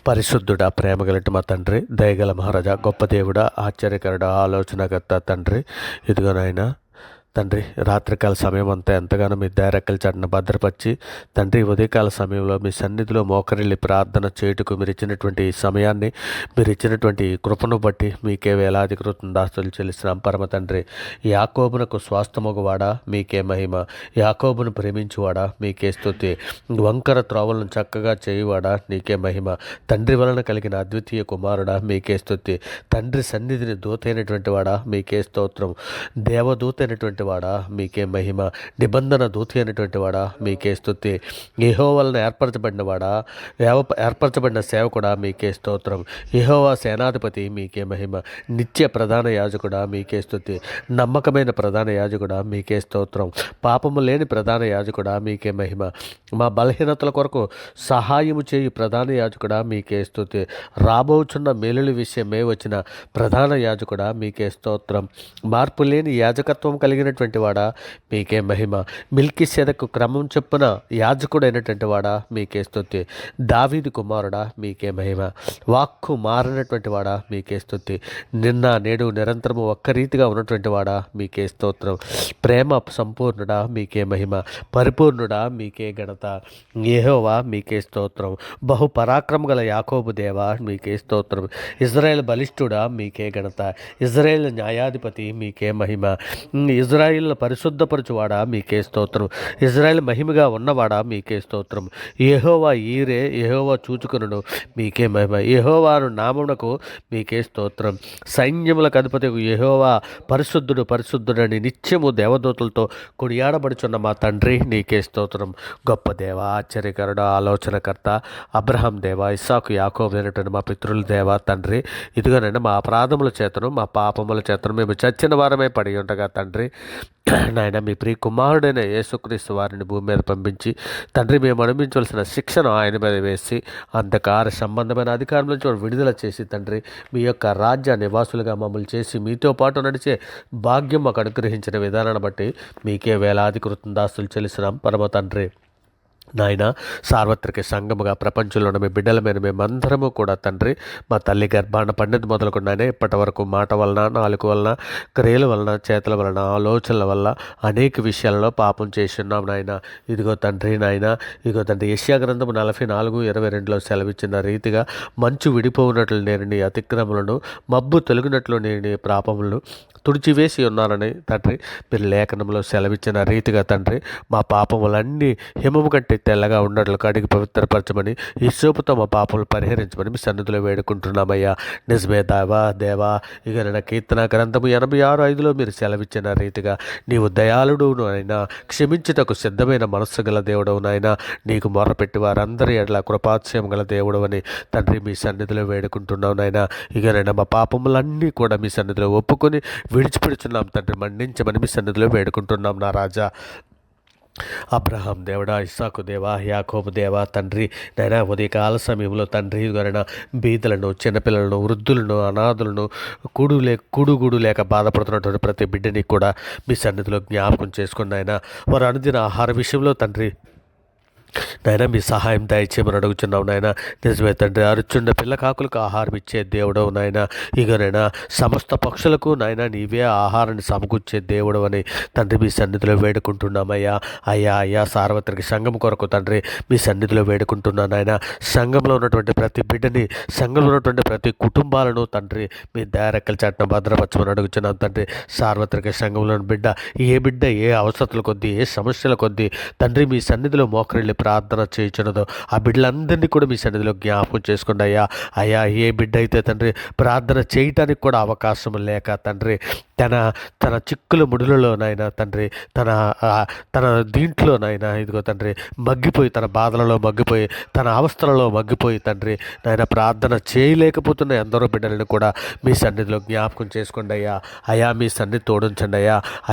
పరిశుద్ధుడా, ప్రేమగలటి మా తండ్రి, దయగల మహారాజా, గొప్ప దేవుడా, ఆశ్చర్యకరుడా, ఆలోచనకర్త తండ్రి, ఇదిగో నాయనా తండ్రి, రాత్రికాల సమయం అంతా ఎంతగానో మీ దయరెక్కల చాటున భద్రపరిచి తండ్రి, ఉదయకాల సమయంలో మీ సన్నిధిలో మోకరిల్లి ప్రార్థన చేయుటకు మీరు ఇచ్చినటువంటి ఈ సమయాన్ని, మీరు ఇచ్చినటువంటి ఈ కృపను బట్టి మీకే వేలాది కృతజ్ఞతాస్తుతులు చెల్లిస్తున్నాం. పరమ తండ్రి, యాకోబునకు స్వాస్థమగువాడా మీకే మహిమ, యాకోబును ప్రేమించువాడా మీకే స్తుతి, వంకర త్రోవలను చక్కగా చేయువాడా నీకే మహిమ, తండ్రి వలన కలిగిన అద్వితీయ కుమారుడా మీకే స్తుతి, తండ్రి సన్నిధిని దూతైనటువంటి వాడా మీకే స్తోత్రం, దేవదూత అయినటువంటి వాడా మీకే మహిమ, నిబంధన దూతి అయినటువంటి వాడా మీకే స్తుతి, యెహోవా వలన ఏర్పరచబడిన వాడా, ఏర్పరచబడిన సేవకుడా మీకే స్తోత్రం, యెహోవా సేనాధిపతి మీకే మహిమ, నిత్య ప్రధాన యాజకుడా మీకే స్తుతి, నమ్మకమైన ప్రధాన యాజకుడా మీకే స్తోత్రం, పాపము లేని ప్రధాన యాజకుడా మీకే మహిమ, మా బలహీనతల కొరకు సహాయము చేయి ప్రధాన యాజకుడా మీకే స్తుతి, రాబోచున్న మేలుల విషయమే వచ్చిన ప్రధాన యాజకుడా మీకే స్తోత్రం, మార్పు లేని యాజకత్వం కలిగినటువంటి వాడా మీకే మహిమ, మిల్కీసెదెకు క్రమం చొప్పున యాజకుడైనటువంటి వాడా మీకే స్తుతి, దావీదు కుమారుడా మీకే మహిమ, వాక్కు మారినటువంటి వాడా మీకే స్తుతి, నిన్న నేడు నిరంతరము ఒక్క రీతిగా ఉన్నటువంటి వాడా మీకే స్తోత్రం, ప్రేమ సంపూర్ణుడా మీకే మహిమ, పరిపూర్ణుడా మీకే ఘనత, యెహోవా మీకే స్తోత్రం, బహు పరాక్రమ గల యాకోబు దేవా మీకే స్తోత్రం, ఇజ్రాయేల్ బలిష్ఠుడా మీకే ఘనత, ఇజ్రాయేల్ న్యాయాధిపతి మీకే మహిమ, ఇజ్రాయిల్ పరిశుద్ధపరచువాడా మీకే స్తోత్రం, ఇజ్రాయిల్ మహిమగా ఉన్నవాడా మీకే స్తోత్రం, యెహోవా ఈరే, యెహోవా చూచుకొనును మీకే మహిమ, యెహోవాను నామమునకు మీకే స్తోత్రం, సైన్యములకు అధిపతి యెహోవా పరిశుద్ధుడు పరిశుద్ధుడని నిత్యము దేవదూతలతో కొనియాడబడుచున్న మా తండ్రి నీకే స్తోత్రం, గొప్ప దేవ, ఆశ్చర్యకరుడు, ఆలోచనకర్త, అబ్రహాం దేవ, ఇస్సాకు, యాకోబు అయినటువంటి మా పితృల దేవ తండ్రి, ఇదిగోనండి మా అపరాధముల చేతను మా పాపముల చేతను మేము చచ్చిన వారమే పడి ఉండగా తండ్రి, నాయన మీ ప్రియ కుమారుడైన యేసుక్రీస్తు వారిని భూమి మీద పంపించి తండ్రి, మేము అనుభవించవలసిన శిక్షను ఆయన మీద వేసి అంధకార సంబంధమైన అధికారం నుంచి విడుదల చేసి తండ్రి, మీ యొక్క రాజ్య నివాసులుగా మమ్మల్ని చేసి మీతో పాటు నడిచే భాగ్యం మాకు అనుగ్రహించిన విధానాన్ని బట్టి మీకే వేలాది కృతజ్ఞతాస్తుతులు చెల్లిస్తున్నాం. పరమ తండ్రి, నాయన సార్వత్రిక సంఘముగా ప్రపంచంలో ఉన్న మీ బిడ్డల మీద మేమందరము కూడా తండ్రి, మా తల్లి గర్భాన పండిత మొదలుకొని నాయన ఇప్పటి వరకు మాట వలన, నాలుక వలన, క్రియల వలన, చేతుల వలన, ఆలోచనల వల్ల అనేక విషయాలలో పాపం చేసి ఉన్నాం నాయన. ఇదిగో తండ్రి, నాయన ఇదిగో తండ్రి, యెషయా గ్రంథము 44:22 సెలవిచ్చిన రీతిగా మంచు విడిపోవునట్లు నేను నీ అతిక్రమలను, మబ్బు తొలగినట్లు నేను నీ పాపములను తుడిచివేసి ఉన్నానని తండ్రి మీరు లేఖనంలో సెలవిచ్చిన రీతిగా తండ్రి, మా పాపములన్నీ హిమము కంటే తెల్లగా ఉన్నట్లు కడిగి పవిత్రపరచమని, ఈ సోపుతో మా పాపములు పరిహరించమని మీ సన్నిధిలో వేడుకుంటున్నామయ్యా. నిజమే దేవా, ఇక నా కీర్తన గ్రంథము 86:5 మీరు సెలవిచ్చిన రీతిగా నీవు దయాళుడును అయినా, క్షమించుటకు సిద్ధమైన మనస్సు గల దేవుడవు నాయన, నీకు మొర్రపెట్టి వారందరి ఎడల కృపాతిశయం గల దేవుడు అని తండ్రి మీ సన్నిధిలో వేడుకుంటున్నావు నాయన. ఇక మా పాపములన్నీ కూడా మీ సన్నిధిలో ఒప్పుకొని విడిచిపెడుచున్నాం తండ్రి, మన్నించమని మీ సన్నిధిలో వేడుకుంటున్నాం నా రాజా. అబ్రహాం దేవుడా, ఇస్సాకు దేవా, యాకోబు దేవా తండ్రి, నైనా ఉదయకాల సమయంలో తండ్రి గారైనా బీదలను, చిన్నపిల్లలను, వృద్ధులను, అనాథులను, కూడుగూడు లేక బాధపడుతున్నటువంటి ప్రతి బిడ్డని కూడా మీ సన్నిధిలో జ్ఞాపకం చేసుకుని ఆయన వారు అనుదిన ఆహార విషయంలో తండ్రి నాయన మీ సహాయం దయచేయమని అడుగుచున్నావు నాయన. నిజమే తండ్రి, అరుచుండ పిల్ల కాకులకు ఆహారం ఇచ్చే దేవుడవు నాయన. ఇగనైనా సమస్త పక్షులకు నాయన నీవే ఆహారాన్ని సమకూర్చే దేవుడు అని తండ్రి మీ సన్నిధిలో వేడుకుంటున్నామయ్యా. అయ్యా సార్వత్రిక సంఘం కొరకు తండ్రి మీ సన్నిధిలో వేడుకుంటున్నాను నాయన. సంఘంలో ఉన్నటువంటి ప్రతి బిడ్డని, సంఘంలో ఉన్నటువంటి ప్రతి కుటుంబాలను తండ్రి మీ దయారెక్కల చాటున భద్రపరచమని అడుగుచున్నాను తండ్రి. సార్వత్రిక సంఘంలోని బిడ్డ ఏ అవసరతల కొద్దీ, ఏ సమస్యల కొద్దీ తండ్రి మీ సన్నిధిలో మోకరిల్లి ప్రార్థన చేయించున్నదో ఆ బిడ్డలందరినీ కూడా మీ సన్నిధిలో జ్ఞాపకం చేసుకోండి అయ్యా. ఏ బిడ్డ అయితే తండ్రి ప్రార్థన చేయటానికి కూడా అవకాశం లేక తండ్రి తన చిక్కుల ముడులలోనైనా తండ్రి, తన దీంట్లోనైనా ఇదిగో తండ్రి మగ్గిపోయి, తన బాధలలో మగ్గిపోయి, తన అవస్థలలో మగ్గిపోయి తండ్రి నాయన ప్రార్థన చేయలేకపోతున్న ఎందరో బిడ్డలను కూడా మీ సన్నిధిలో జ్ఞాపకం చేసుకోండి అయ్యా. మీ సన్నిధి తోడుంచండి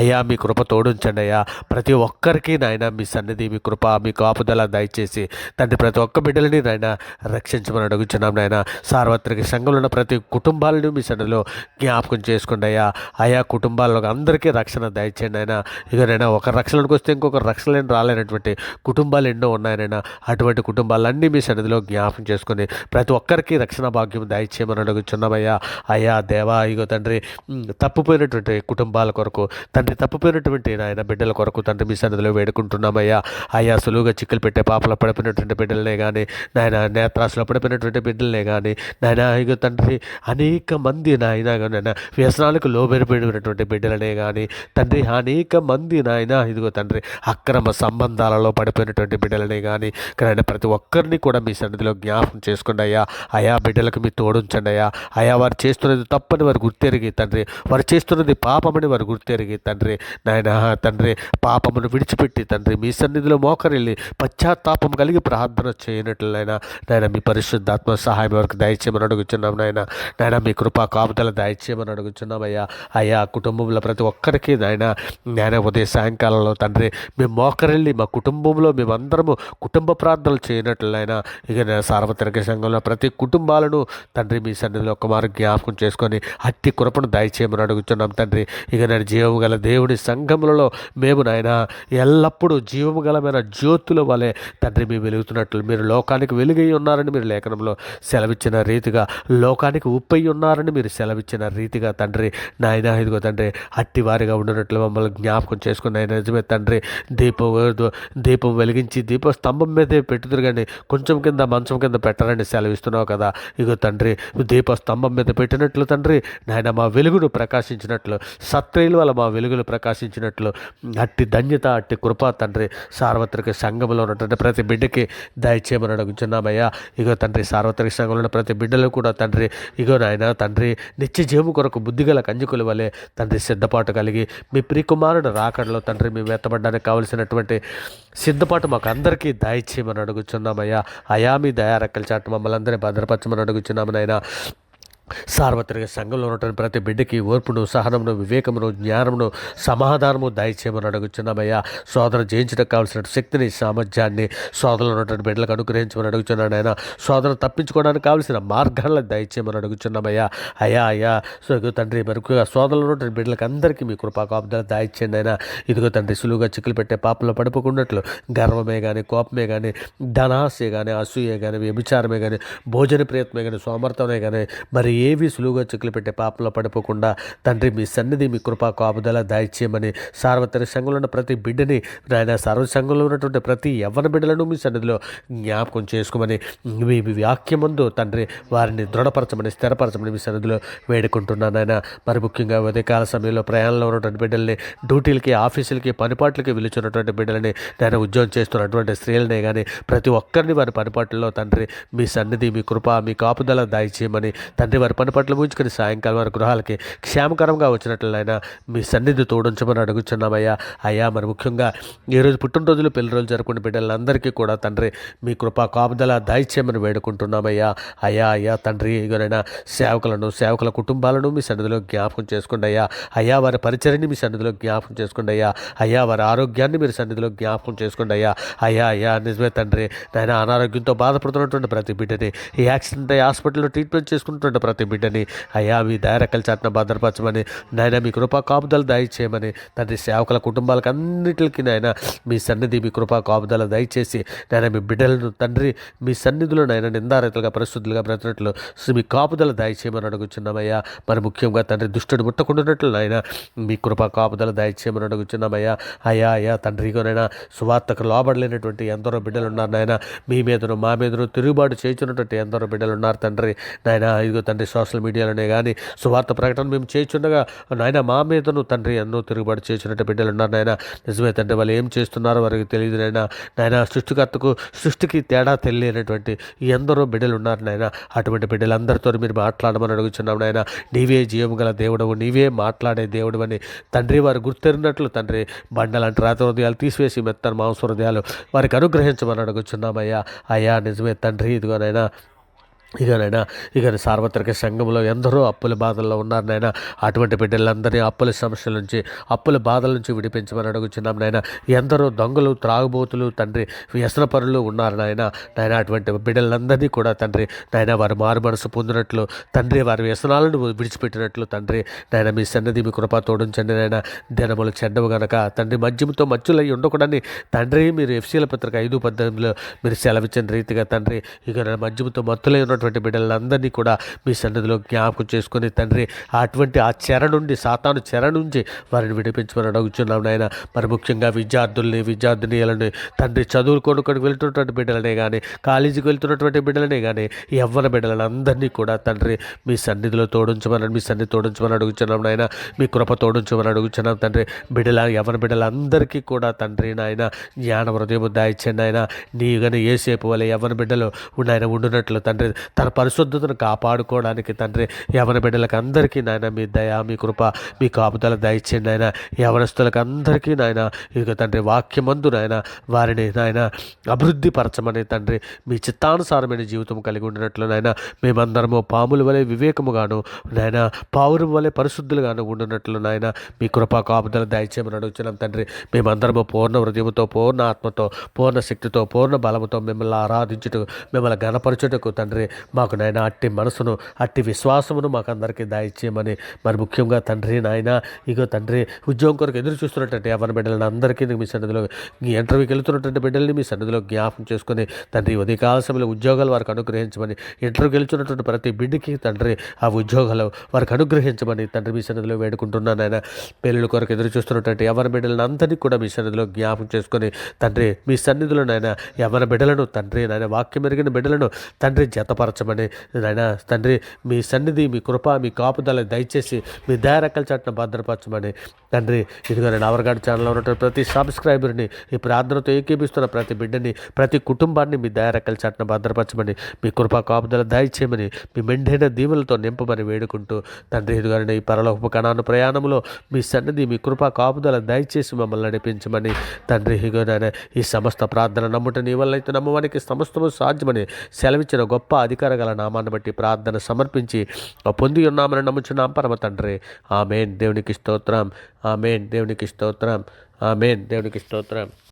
అయ్యా. మీ కృప తోడుంచండి అయ్యా. ప్రతి ఒక్కరికి నాయన మీ సన్నిధి, మీ కృప, మీ కాపుదల కాపుదల దయచేసి తండ్రి ప్రతి ఒక్క బిడ్డలని నాయన రక్షించమని అడుగుచున్నాం నాయన. సార్వత్రిక సంఘంలో ఉన్న ప్రతి కుటుంబాలను మీ సన్నిధిలో జ్ఞాపకం చేసుకోండి అయ్యా. ఆయా కుటుంబాల్లో అందరికీ రక్షణ దయచేయండి అయినా. ఇక నైనా ఒక రక్షణకు వస్తే ఇంకొక రక్షణ రాలేనటువంటి కుటుంబాలు ఎన్నో ఉన్నాయనైనా. అటువంటి కుటుంబాలన్నీ మీ సన్నిధిలో జ్ఞాపకం చేసుకొని ప్రతి ఒక్కరికి రక్షణ భాగ్యం దయచేయమని అడుగుచున్నామయ్యా. అయ్యా దేవా, ఇగో తండ్రి తప్పిపోయినటువంటి కుటుంబాల కొరకు తండ్రి, తప్పిపోయినటువంటి నాయన బిడ్డల కొరకు తండ్రి మీ సన్నిధిలో వేడుకుంటున్నామయ్యా. అయ్యా సులువుగా చిక్కులు పెట్టే పాపలో పడిపోయినటువంటి బిడ్డలనే కానీ నాయన, నేత్రాసులో పడిపోయినటువంటి బిడ్డలనే కానీ నాయన, ఇగో తండ్రి అనేక మంది నాయన వ్యసనాలకు లోబడిపోయినటువంటి బిడ్డలనే కానీ తండ్రి, అనేక మంది నాయన ఇదిగో తండ్రి అక్రమ సంబంధాలలో పడిపోయినటువంటి బిడ్డలనే కానీ నాయన ప్రతి ఒక్కరిని కూడా మీ సన్నిధిలో జ్ఞాపకం చేసుకోండి అయ్యా. అయా బిడ్డలకు మీ తోడుంచండి అయ్యా. అయా వారు చేస్తున్నది తప్పని వారు గుర్తెరిగి తండ్రి, వారు చేస్తున్నది పాపమని వారు గుర్తెరిగి తండ్రి నాయన తండ్రి పాపమును విడిచిపెట్టి తండ్రి మీ సన్నిధిలో మోకరిల్లి పశ్చాత్తాపం కలిగి ప్రార్థన చేయనట్లయినా నాయన మీ పరిశుద్ధాత్మ సహాయం వరకు దయచేయమని అడుగుచున్నాం నాయన. నాయన మీ కృపా కాపుదల దయచేయమని అడుగుచున్నాం అయ్యా. అయ్యా కుటుంబంలో ప్రతి ఒక్కరికి నాయన ఉదయ సాయంకాలంలో తండ్రి మేము మోకరిల్లి మా కుటుంబంలో మేమందరము కుటుంబ ప్రార్థనలు చేయనట్లయినా ఇక నేను సార్వత్రిక సంఘంలో ప్రతి కుటుంబాలను తండ్రి మీ సన్నిధిలో ఒక్కమారు జ్ఞాపకం చేసుకొని అట్టి కృపను దయచేయమని అడుగుతున్నాం తండ్రి. ఇక నేను జీవము గల దేవుడి సంఘములలో మేము నాయన ఎల్లప్పుడూ జీవము గలమైన జ్యోతుల వలె తండ్రి మేము వెలుగుతున్నట్లు, మీరు లోకానికి వెలుగై ఉన్నారని మీరు లేఖనంలో సెలవిచ్చిన రీతిగా, లోకానికి ఉప్పై ఉన్నారని మీరు సెలవిచ్చిన రీతిగా తండ్రి నాయన ఇదిగో తండ్రి అట్టి వారిగా ఉండినట్లు మమ్మల్ని జ్ఞాపకం చేసుకుని ఆయన నిజమే తండ్రి. దీపం వెలిగించి స్తంభం మీదే పెట్టుదురు కానీ కొంచెం కింద మంచం కింద పెట్టరని సెలవిస్తున్నావు కదా. ఇగో తండ్రి స్తంభం మీద పెట్టినట్లు తండ్రి నాయన మా వెలుగును ప్రకాశించినట్లు, సత్క్రియల వల్ల మా వెలుగులు ప్రకాశించినట్లు అట్టి ధన్యత అట్టి కృప తండ్రి సార్వత్రిక సంఘంలో ఉన్నటువంటి ప్రతి బిడ్డకి దయచేయమని అడుగుచున్నామయ్యా. ఇగో తండ్రి సార్వత్రిక సంఘంలో ఉన్న ప్రతి బిడ్డలు కూడా తండ్రి ఇగో నాయన తండ్రి నిత్య జీవము కొరకు బుద్ధిగల కంజకుల వలె తండ్రి సిద్ధపాటు కలిగి మీ ప్రియకుమారుడు రాకడలో తండ్రి మేము ఎత్తబడడానికి కావలసినటువంటి సిద్ధపాటు మాకు అందరికీ దయచేయమని అడుగుచున్నామయ్యా. అయా మీ దయారెక్కల చాటు మమ్మల్ని అందరినీ భద్రపరచమని అడుగుచున్నాము నాయన. సార్వత్రిక సంఘంలో ఉన్నటువంటి ప్రతి బిడ్డకి ఓర్పును, సహనమును, వివేకమును, జ్ఞానమును, సమాధానము దయచేయమని అడుగుచున్నామయ్యా. సోదరు జయించడానికి కావాల్సిన శక్తిని, సామర్థ్యాన్ని సోదరులు ఉన్నటువంటి బిడ్డలకు అనుగ్రహించమని అడుగుచున్నాను ఆయన. సోదరు తప్పించుకోవడానికి కావాల్సిన మార్గాలను దయచేయమని అడుగుచున్నామయ్యా. అయ్యా సో తండ్రి మరొకగా సోదరులు ఉన్నటువంటి బిడ్డలకు అందరికీ మీ కృపా కాపుదల దయచేయండి అయినా. ఇదిగో తండ్రి సులువుగా చిక్కులు పెట్టే పాపంలో పడిపోకున్నట్లు గర్వమే కానీ, కోపమే కానీ, ధనాశే కానీ, అసూయే కానీ, వ్యభిచారమే కానీ, భోజన ప్రయత్నమే కానీ, సోమర్థమే కానీ మరి ఏవి సులువుగా చిక్కులు పెట్టే పాపంలో పడిపోకుండా తండ్రి మీ సన్నిధి మీ కృపా కాపుదల దయచేయమని సార్వత్రిక సంఘంలో ఉన్న ప్రతి బిడ్డని నాయన, సర్వ సంఘంలో ఉన్నటువంటి ప్రతి యవ్వన బిడ్డలను మీ సన్నిధిలో జ్ఞాపకం చేసుకోమని మీ వాక్యమందు తండ్రి వారిని దృఢపరచమని, స్థిరపరచమని మీ సన్నిధిలో వేడుకుంటున్నాను ఆయన. మరి ముఖ్యంగా ఉదయకాల సమయంలో ప్రయాణంలో ఉన్నటువంటి బిడ్డల్ని, డ్యూటీలకి, ఆఫీసులకి, పనిపాట్లకి వెలుచున్నటువంటి బిడ్డలని, నేను ఉద్యోగం చేస్తున్నటువంటి స్త్రీలనే కానీ ప్రతి ఒక్కరిని వారి పనిపాట్లలో తండ్రి మీ సన్నిధి మీ కృప మీ కాపుదల దయచేయమని తండ్రి వారి పని పట్ల ముగించుకొని సాయంకాలం వారి గృహాలకి క్షేమకరంగా వచ్చినట్లయినా మీ సన్నిధి తోడుంచమని అడుగుచున్నామయ్యా. అయ్యా మరి ముఖ్యంగా ఈరోజు పుట్టినరోజులు, పెళ్లి రోజులు జరుపుకునే బిడ్డలందరికీ కూడా తండ్రి మీ కృపా కాపుదల దయచేయమని వేడుకుంటున్నామయ్యా. అయ్యా తండ్రి ఇగోనైనా సేవకుల కుటుంబాలను మీ సన్నిధిలో జ్ఞాపకం చేసుకోండి అయ్యా. అయ్యా వారి పరిచర్ని మీ సన్నిధిలో జ్ఞాపకం చేసుకోండి అయ్యా. అయ్యా వారి ఆరోగ్యాన్ని మీరు సన్నిధిలో జ్ఞాపకం చేసుకోండి అయ్యా. అయ్యా నిజమే తండ్రి నాయన అనారోగ్యంతో బాధపడుతున్నటువంటి ప్రతి బిడ్డని, ఈ యాక్సిడెంట్ అయ్యి హాస్పిటల్లో ట్రీట్మెంట్ చేసుకుంటున్న ప్రతి బిడ్డని అయ్యా మీ దయరెక్కల చాటున భద్రపరచమని నాయన మీ కృపా కాపుదల దయచేయమని తండ్రి సేవకుల కుటుంబాలకు అన్నిటికీ నాయన మీ సన్నిధి మీ కృపా కాపుదల దయచేసి నాయన మీ బిడ్డలను తండ్రి మీ సన్నిధిలో నాయన నిందారతులుగా పరిశుద్ధులుగా బ్రతినట్లు మీ కాపుదల దయచేయమని అడుగుచున్నామయ్యా. మరి ముఖ్యంగా తండ్రి దుష్టుడు ముట్టకుండానట్లు నాయన మీ కృపా కాపుదల దయచేయమని అడుగుచున్నామయ్యా. అయ్యా తండ్రిగోనైనా సువార్తకు లోబడలేనటువంటి ఎందరో బిడ్డలు ఉన్నారు నాయన. మీ మీదను మా మీదను తిరుగుబాటు చేయించున్నటువంటి ఎందరో బిడ్డలు ఉన్నారు తండ్రి నాయన. ఇదిగో తండ్రి సోషల్ మీడియాలోనే కానీ సువార్త ప్రకటన మేము చేయించుండగా నాయన మా మీదను తండ్రి ఎన్నో తిరుగుబాటు చేసినట్టు బిడ్డలు ఉన్నారు నాయన. నిజమే తండ్రి వాళ్ళు ఏం చేస్తున్నారో వారికి తెలియదు నాయన. సృష్టికి తేడా తెలియనటువంటి ఎందరో బిడ్డలు ఉన్నారు నాయన. అటువంటి బిడ్డలందరితో మీరు మాట్లాడమని అడుగుచున్నాం నాయన. నీవే జీవం గల దేవుడవు, నీవే మాట్లాడే దేవుడు అని తండ్రి వారు గుర్తెరిగినట్లు తండ్రి బండలాంటి రాత్రి హృదయాలు తీసివేసి మెత్తని మాంస హృదయాలు వారికి అనుగ్రహించమని అడుగుచున్నామయ్యా. అయ్యా నిజమే తండ్రి ఇదిగోనైనా ఇక సార్వత్రిక సంఘంలో ఎందరో అప్పుల బాధల్లో ఉన్నారు నాయన. అటువంటి బిడ్డలందరినీ అప్పుల సమస్యల నుంచి, అప్పుల బాధల నుంచి విడిపించమని అడుగుచున్నాం నాయన. ఎందరో దొంగలు, త్రాగుబోతులు తండ్రి, వ్యసనపరులు ఉన్నారు నాయన. అటువంటి బిడ్డలందరినీ కూడా తండ్రి నాయన వారి మారు మనసు పొందినట్లు తండ్రి, వారి వ్యసనాలను విడిచిపెట్టినట్లు తండ్రి నాయన మీ సన్నిధి మీ కృప తోడించండి నాయన. దినములు చెడ్డవు గనక తండ్రి మద్యముతో మచ్చులై ఉండకూడని తండ్రి మీరు ఎఫ్సీల పత్రిక 5:18 మీరు సెలవిచ్చిన రీతిగా తండ్రి మద్యముతో మత్తులై ఉన్నటువంటి బిడ్డలందరినీ కూడా మీ సన్నిధిలో జ్ఞాపకం చేసుకుని తండ్రి అటువంటి ఆ చెర నుండి, సాతాను చెర నుంచి వారిని విడిపించమని అడుగుచున్నాం నాయన. మరి ముఖ్యంగా విద్యార్థినీలను తండ్రి చదువులు కొనుక్కొని వెళ్తున్నటువంటి బిడ్డలనే కానీ, కాలేజీకి వెళ్తున్నటువంటి బిడ్డలనే కానీ, యవ్వన బిడ్డలందరినీ కూడా తండ్రి మీ సన్నిధిలో మీ సన్నిధి తోడించమని అడుగుచున్నాం నాయన. మీ కృప తోడించమని అడుగుచున్నాం తండ్రి. యవ్వన బిడ్డలందరికీ కూడా తండ్రి నాయన జ్ఞాన హృదయం దాయిచ్చండి ఆయన. నీవుగానే ఏసేపు వలె యవ్వన బిడ్డలు నాయన ఉండునట్లు తండ్రి తన పరిశుద్ధతను కాపాడుకోవడానికి తండ్రి యవన బిడ్డలకు అందరికీ నాయన మీ దయ, మీ కృప, మీ కాపుదల దయచేయండి నాయన. యవనస్తులకు అందరికీ నాయన ఇక తండ్రి వాక్యమందు నాయన వారిని నాయన అభివృద్ధి పరచమని తండ్రి మీ చిత్తానుసారమైన జీవితం కలిగి ఉండినట్లు నాయన మేమందరము పాముల వలె వివేకముగాను నాయన పావురు వలె పరిశుద్ధులుగాను ఉండినట్లు నాయన మీ కృప కాపుదల దయచేయమని అడుగుతున్నాం తండ్రి. మేమందరము పూర్ణ హృదయంతో, పూర్ణ ఆత్మతో, పూర్ణ శక్తితో, పూర్ణ బలముతో మిమ్మల్ని ఆరాధించుటకు, మిమ్మల్ని గణపరచుటకు తండ్రి మాకు నాయన అట్టి మనసును, అట్టి విశ్వాసమును మాకు అందరికీ దయచేయమని, మరి ముఖ్యంగా తండ్రి నాయన ఇగో తండ్రి ఉద్యోగం కొరకు ఎదురు చూస్తున్నటువంటి యవ్వన బిడ్డలను అందరికీ మీ సన్నిధిలో, మీ ఇంటర్వ్యూకి వెళ్తున్నటువంటి బిడ్డల్ని మీ సన్నిధిలో జ్ఞాపకం చేసుకుని తండ్రి ఉదయకాల సమయంలో ఉద్యోగాలు వారికి అనుగ్రహించమని, ఇంటర్వ్యూకి వెళ్తున్నటువంటి ప్రతి బిడ్డకి తండ్రి ఆ ఉద్యోగాలు వారికి అనుగ్రహించమని తండ్రి మీ సన్నిధిలో వేడుకుంటున్నాను ఆయన. పెళ్ళిళ్ళ కొరకు ఎదురు చూస్తున్నటువంటి యవ్వన బిడ్డలను అందరినీ కూడా మీ సన్నిధిలో జ్ఞాపకం చేసుకొని తండ్రి మీ సన్నిధిలో నాయన యవ్వన బిడ్డలను తండ్రి నాయన వాక్యం ఎరిగిన బిడ్డలను తండ్రి జతపరచమని నాయన తండ్రి మీ సన్నిధి, మీ కృప, మీ కాపుదల దయచేసి మీ దయారెక్కల చాటున భద్రపరచమని తండ్రి. ఇదిగో నేను అవరగాడు ఛానల్లో ఉన్నటువంటి ప్రతి సబ్స్క్రైబర్ని, ఈ ప్రార్థనతో ఏకీపిస్తున్న ప్రతి బిడ్డని, ప్రతి కుటుంబాన్ని మీ దయారెక్కల చాటున భద్రపరచమని, మీ కృప కాపుదల దయచేయమని, మీ మెండైన దీవులతో నింపమని వేడుకుంటూ తండ్రి ఇదిగో ఈ పరలోకపు కణాను ప్రయాణంలో మీ సన్నిధి, మీ కృప కాపుదల దయచేసి మమ్మల్ని నడిపించమని తండ్రి. ఇదిగో నాయన ఈ సమస్త ప్రార్థన నమ్ముట నీ వల్ల అయితే నమ్మవానికి సమస్తము సాధ్యమని సెలవిచ్చిన గొప్ప అధికార గల నామాన్ని బట్టి ప్రార్థన సమర్పించి పొంది ఉన్నామని నమ్ముచున్నాం పరమ తండ్రి. ఆమేన్. దేవునికి స్తోత్రం. ఆమేన్. దేవునికి స్తోత్రం. ఆమేన్. దేవునికి స్తోత్రం.